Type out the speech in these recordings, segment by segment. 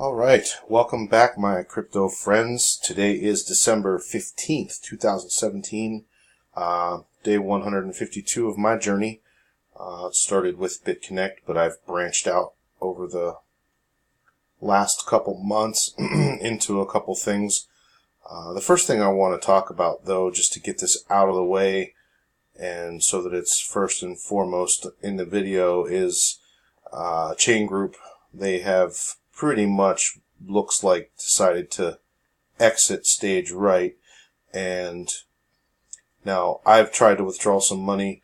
All right, welcome back, my crypto friends. Today is December 15th, 2017, day 152 of my journey. It started with Bitconnect, but I've branched out over the last couple months into a couple things. The first thing I want to talk about, though, just to get this out of the way, and so that it's first and foremost in the video, is Chaingroup. They have pretty much, looks like, decided to exit stage right. And now I've tried to withdraw some money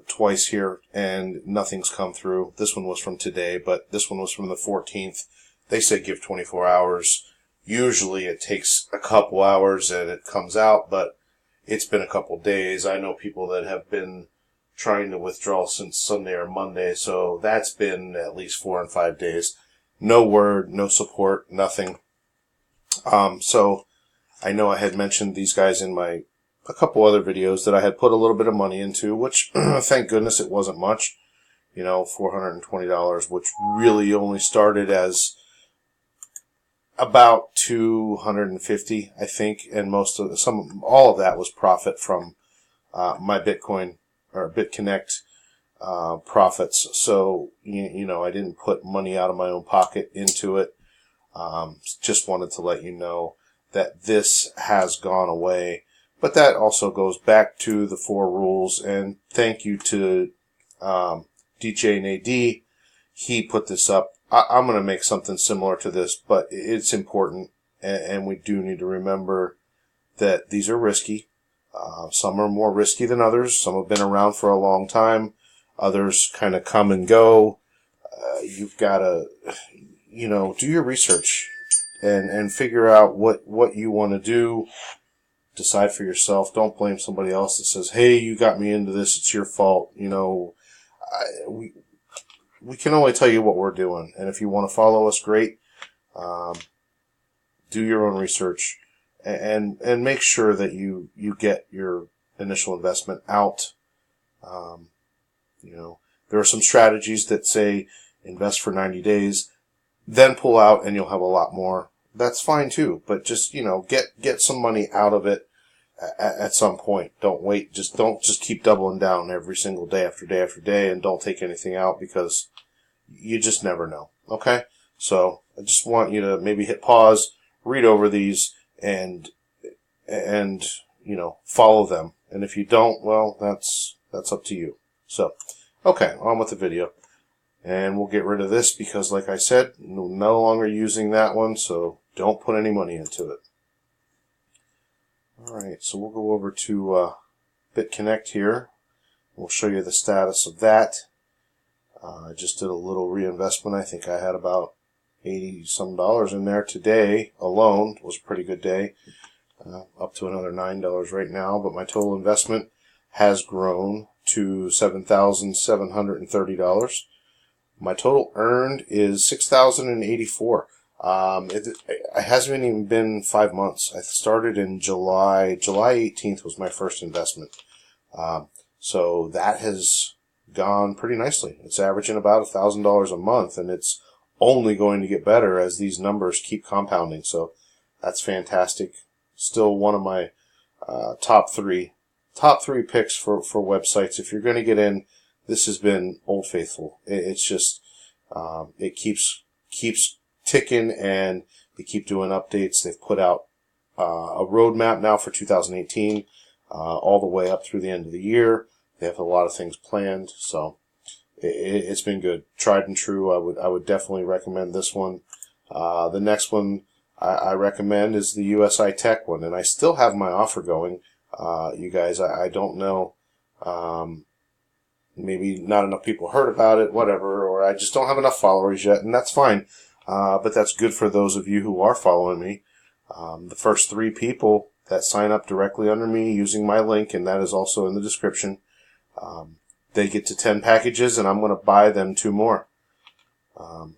twice here, and nothing's come through. This one was from today, but this one was from the 14th. They said give 24 hours. Usually it takes a couple hours and it comes out, but it's been a couple days. I know people that have been trying to withdraw since Sunday or Monday, so that's been at least 4 and 5 days. No word, no support, nothing. So I know I had mentioned these guys in a couple other videos that I had put a little bit of money into, which thank goodness it wasn't much, $420, which really only started as about 250, I think, and all of that was profit from my Bitcoin or Bitconnect profits. So I didn't put money out of my own pocket into it. Just wanted to let you know that this has gone away, but that also goes back to the 4 rules. And thank you to DJ Nadie. He put this up. I'm going to make something similar to this, but it's important, and we do need to remember that these are risky. Some are more risky than others. Some have been around for a long time. Others kind of come and go. You've got to, do your research and figure out what you want to do. Decide for yourself. Don't blame somebody else that says, hey, you got me into this, it's your fault. We can only tell you what we're doing. And if you want to follow us, great. Do your own research and make sure that you get your initial investment out. There are some strategies that say invest for 90 days, then pull out and you'll have a lot more. That's fine too, but just, get some money out of it at some point. Don't wait. Don't keep doubling down every single day after day after day, and don't take anything out because you just never know. Okay? So I just want you to maybe hit pause, read over these, and follow them. And if you don't, well, that's up to you. So, okay, on with the video. And we'll get rid of this because, like I said, no longer using that one, so don't put any money into it. Alright, so we'll go over to Bitconnect here. We'll show you the status of that. I just did a little reinvestment. I think I had about $80-some in there today alone. It was a pretty good day. Up to another $9 right now, but my total investment has grown to $7,730. My total earned is $6,084. It hasn't even been 5 months. I started in July. July 18th was my first investment. So that has gone pretty nicely. It's averaging about $1,000 a month, and it's only going to get better as these numbers keep compounding. So that's fantastic. Still one of my top three picks for websites. If you're going to get in, this has been Old Faithful. It's just it keeps ticking, and they keep doing updates. They've put out a roadmap now for 2018, all the way up through the end of the year. They have a lot of things planned, so it's been good, tried and true. I would definitely recommend this one. The next one I recommend is the USI Tech one, and I still have my offer going. You guys, I don't know. Maybe not enough people heard about it, whatever, or I just don't have enough followers yet, and that's fine. But that's good for those of you who are following me. The first 3 people that sign up directly under me using my link, and that is also in the description, they get to 10 packages, and I'm going to buy them 2 more. Kind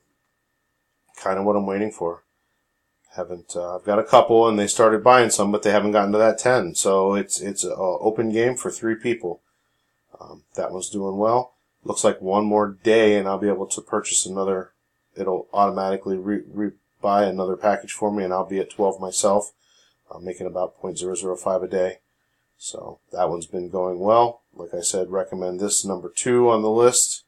of what I'm waiting for. I've got a couple, and they started buying some, but they haven't gotten to that 10. So it's an open game for 3 people. That one's doing well. Looks like one more day, and I'll be able to purchase another. It'll automatically buy another package for me, and I'll be at 12 myself. I'm making about 0.005 a day. So that one's been going well. Like I said, recommend this number 2 on the list.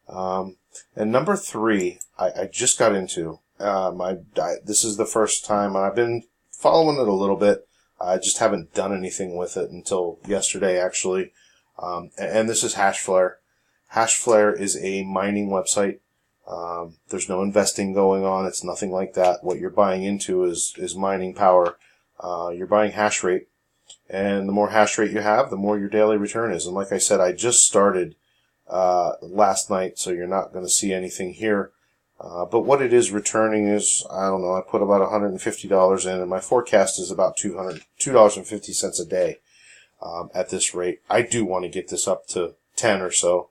And number 3, I just got into. This is the first time, and I've been following it a little bit. I just haven't done anything with it until yesterday, actually. And this is HashFlare. HashFlare is a mining website. There's no investing going on. It's nothing like that. What you're buying into is mining power. You're buying hash rate. And the more hash rate you have, the more your daily return is. And like I said, I just started last night, so you're not going to see anything here. But what it is returning is, I don't know, I put about $150 in, and my forecast is about $2.50 a day at this rate. I do want to get this up to 10 or so,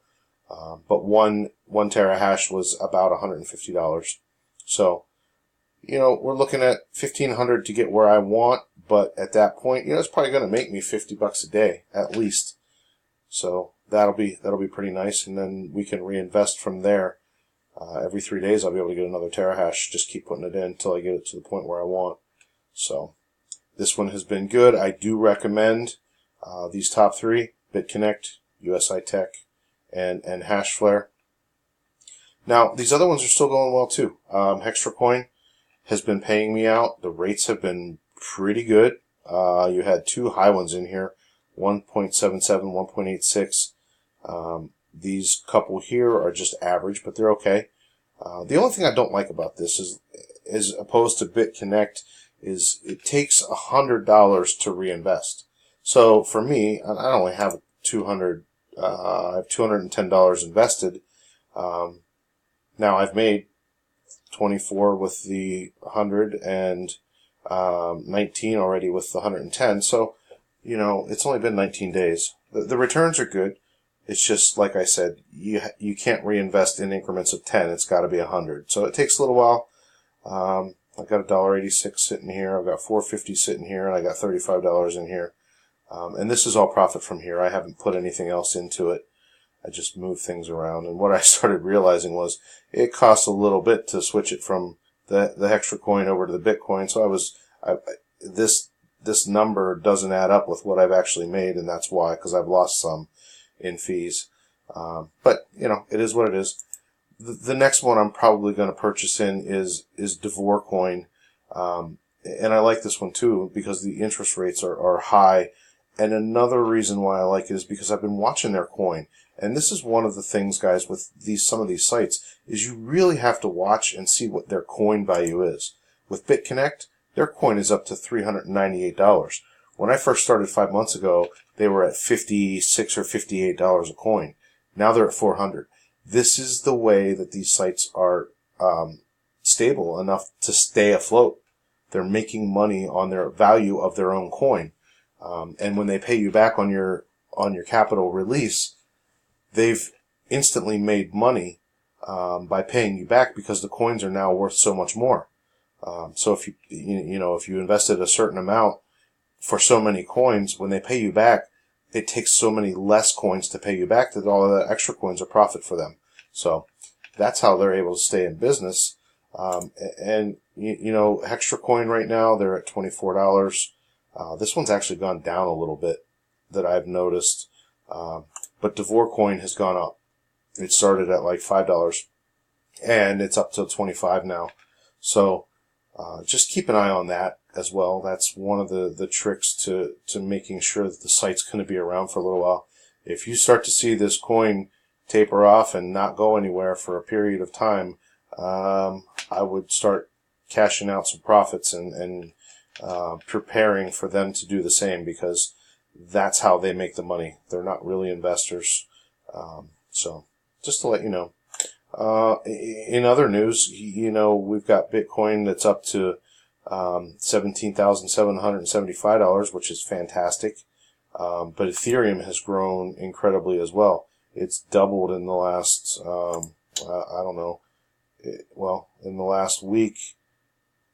but one terahash was about $150. So, we're looking at $1,500 to get where I want, but at that point, it's probably going to make me $50 a day at least. So that'll be pretty nice, and then we can reinvest from there. Every 3 days, I'll be able to get another terahash. Just keep putting it in until I get it to the point where I want. So this one has been good. I do recommend these top 3: Bitconnect, USI Tech, and HashFlare. Now, these other ones are still going well too. Hextra has been paying me out. The rates have been pretty good. You had 2 high ones in here, 1.77, 1.86. These couple here are just average, but they're okay. The only thing I don't like about this is, as opposed to Bitconnect, is it takes $100 to reinvest. So for me, I only have I have $210 invested. Now I've made 24 with the 100 and 19 already with the 110. So, it's only been 19 days. The returns are good. It's just, like I said, you can't reinvest in increments of 10. It's got to be 100. So it takes a little while. I've got $1.86 sitting here. I've got $4.50 sitting here, and I got $35 in here. And this is all profit from here. I haven't put anything else into it. I just moved things around. And what I started realizing was it costs a little bit to switch it from the Hextra coin over to the Bitcoin. So this number doesn't add up with what I've actually made, and that's why, because I've lost some in fees. But, it is what it is. The next one I'm probably going to purchase in is Davorcoin. And I like this one too because the interest rates are high. And another reason why I like it is because I've been watching their coin. And this is one of the things, guys, with some of these sites, is you really have to watch and see what their coin value is. With Bitconnect, their coin is up to $398. When I first started 5 months ago, they were at $56 or $58 a coin. Now they're at $400. This is the way that these sites are stable enough to stay afloat. They're making money on their value of their own coin. And when they pay you back on your capital release, they've instantly made money by paying you back because the coins are now worth so much more. So if you invested a certain amount for so many coins, when they pay you back, it takes so many less coins to pay you back that all of the extra coins are profit for them. So that's how they're able to stay in business. And Hextra coin right now, they're at $24. This one's actually gone down a little bit that I've noticed. But Davorcoin has gone up. It started at like $5 and it's up to $25 now. So, just keep an eye on that as well. That's one of the tricks to making sure that the site's going to be around for a little while. If you start to see this coin taper off and not go anywhere for a period of time, I would start cashing out some profits and preparing for them to do the same, because that's how they make the money. They're not really investors. So just to let you know. In other news, we've got Bitcoin that's up to $17,775, which is fantastic. But Ethereum has grown incredibly as well. It's doubled in the last, in the last week.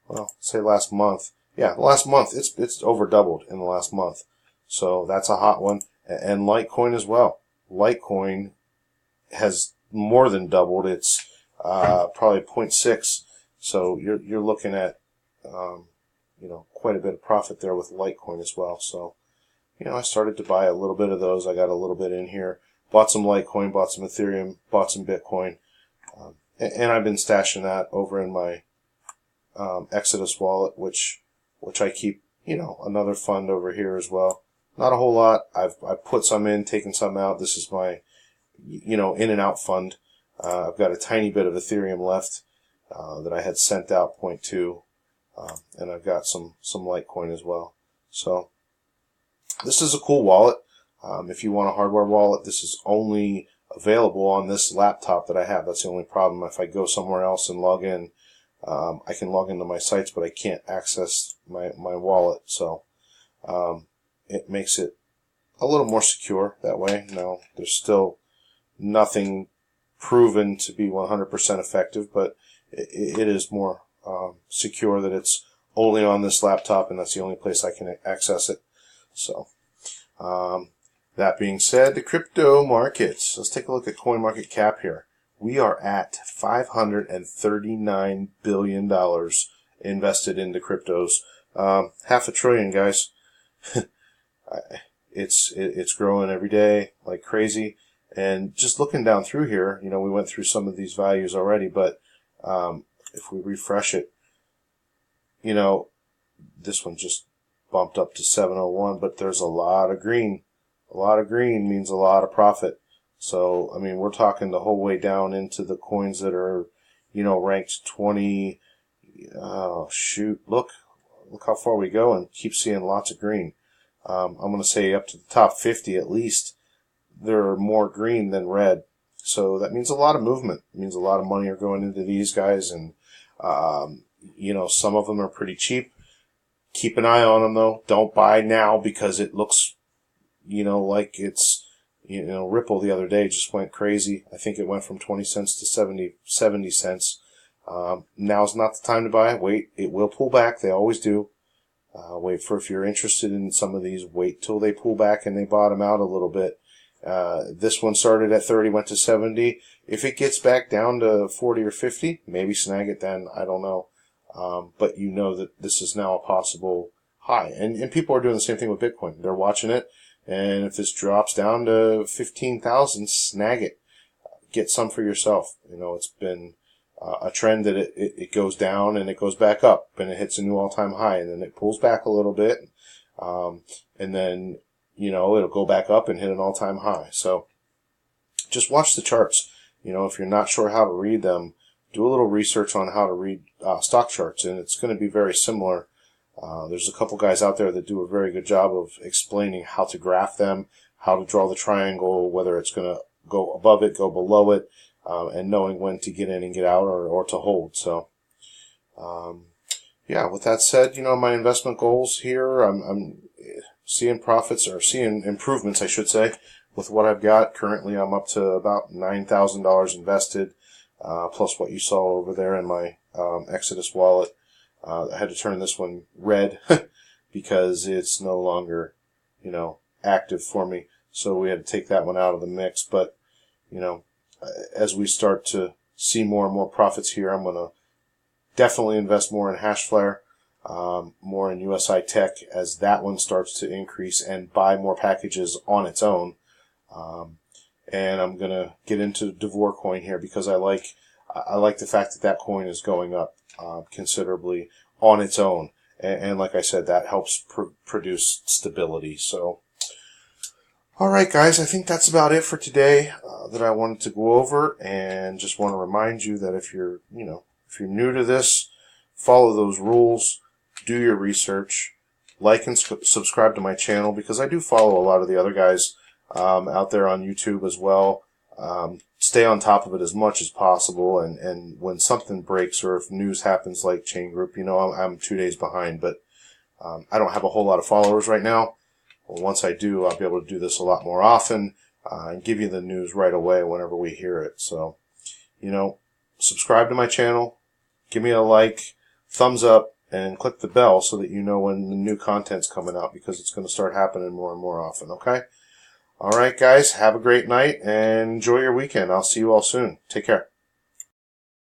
Well, say last month. Yeah, last month it's over doubled in the last month. So that's a hot one. And Litecoin as well. Litecoin has more than doubled. It's probably 0.6 So you're looking at quite a bit of profit there with Litecoin as well. So I started to buy a little bit of those. I got a little bit in here. Bought some Litecoin, bought some Ethereum, bought some Bitcoin, and I've been stashing that over in my Exodus wallet, which I keep, another fund over here as well. Not a whole lot. I've put some in, taken some out. This is my, in and out fund. I've got a tiny bit of Ethereum left that I had sent out 0.2, and I've got some Litecoin as well. So this is a cool wallet. If you want a hardware wallet, this is only available on this laptop that I have. That's the only problem. If I go somewhere else and log in, I can log into my sites, but I can't access my wallet. So it makes it a little more secure that way. Now, there's still nothing proven to be 100% effective, but it is more secure that it's only on this laptop, and that's the only place I can access it. So that being said, the crypto markets. Let's take a look at CoinMarketCap here. We are at $539 billion invested into cryptos. Half a trillion, guys. It's growing every day like crazy. And just looking down through here, we went through some of these values already, but if we refresh it, this one just bumped up to 701, but there's a lot of green. A lot of green means a lot of profit. So, we're talking the whole way down into the coins that are, ranked 20. Oh, shoot. Look how far we go and keep seeing lots of green. I'm going to say up to the top 50 at least. There are more green than red. So that means a lot of movement. It means a lot of money are going into these guys. And, some of them are pretty cheap. Keep an eye on them, though. Don't buy now because it looks, like it's, Ripple the other day just went crazy. I think it went from 20 cents to 70 cents. Now's not the time to buy. Wait, it will pull back. They always do. If you're interested in some of these, wait till they pull back and they bottom out a little bit. This one started at 30, went to 70. If it gets back down to 40 or 50, maybe snag it then. I don't know. But that this is now a possible high. And people are doing the same thing with Bitcoin. They're watching it. And if this drops down to 15,000, snag it. Get some for yourself. It's been a trend that it goes down and it goes back up and it hits a new all-time high and then it pulls back a little bit. And then, it'll go back up and hit an all-time high. So just watch the charts. If you're not sure how to read them, do a little research on how to read stock charts, and it's going to be very similar. There's a couple guys out there that do a very good job of explaining how to graph them, how to draw the triangle, whether it's going to go above it, go below it, and knowing when to get in and get out or to hold. So, with that said, my investment goals here, I'm seeing profits, or seeing improvements, I should say, with what I've got. Currently, I'm up to about $9,000 invested, plus what you saw over there in my Exodus wallet. I had to turn this one red because it's no longer, active for me. So we had to take that one out of the mix. But, as we start to see more and more profits here, I'm going to definitely invest more in HashFlare, more in USI Tech as that one starts to increase, and buy more packages on its own. And I'm going to get into Davorcoin here because I like the fact that coin is going up considerably on its own. And like I said, that helps produce stability. So, all right, guys, I think that's about it for today that I wanted to go over. And just want to remind you that if you're new to this, follow those rules, do your research, like and subscribe to my channel, because I do follow a lot of the other guys out there on YouTube as well. Stay on top of it as much as possible, and when something breaks or if news happens like Chaingroup, I'm 2 days behind, but I don't have a whole lot of followers right now. Well, once I do, I'll be able to do this a lot more often and give you the news right away whenever we hear it. So, subscribe to my channel, give me a like, thumbs up, and click the bell so that you know when the new content's coming out, because it's going to start happening more and more often, okay? All right, guys, have a great night and enjoy your weekend. I'll see you all soon. Take care.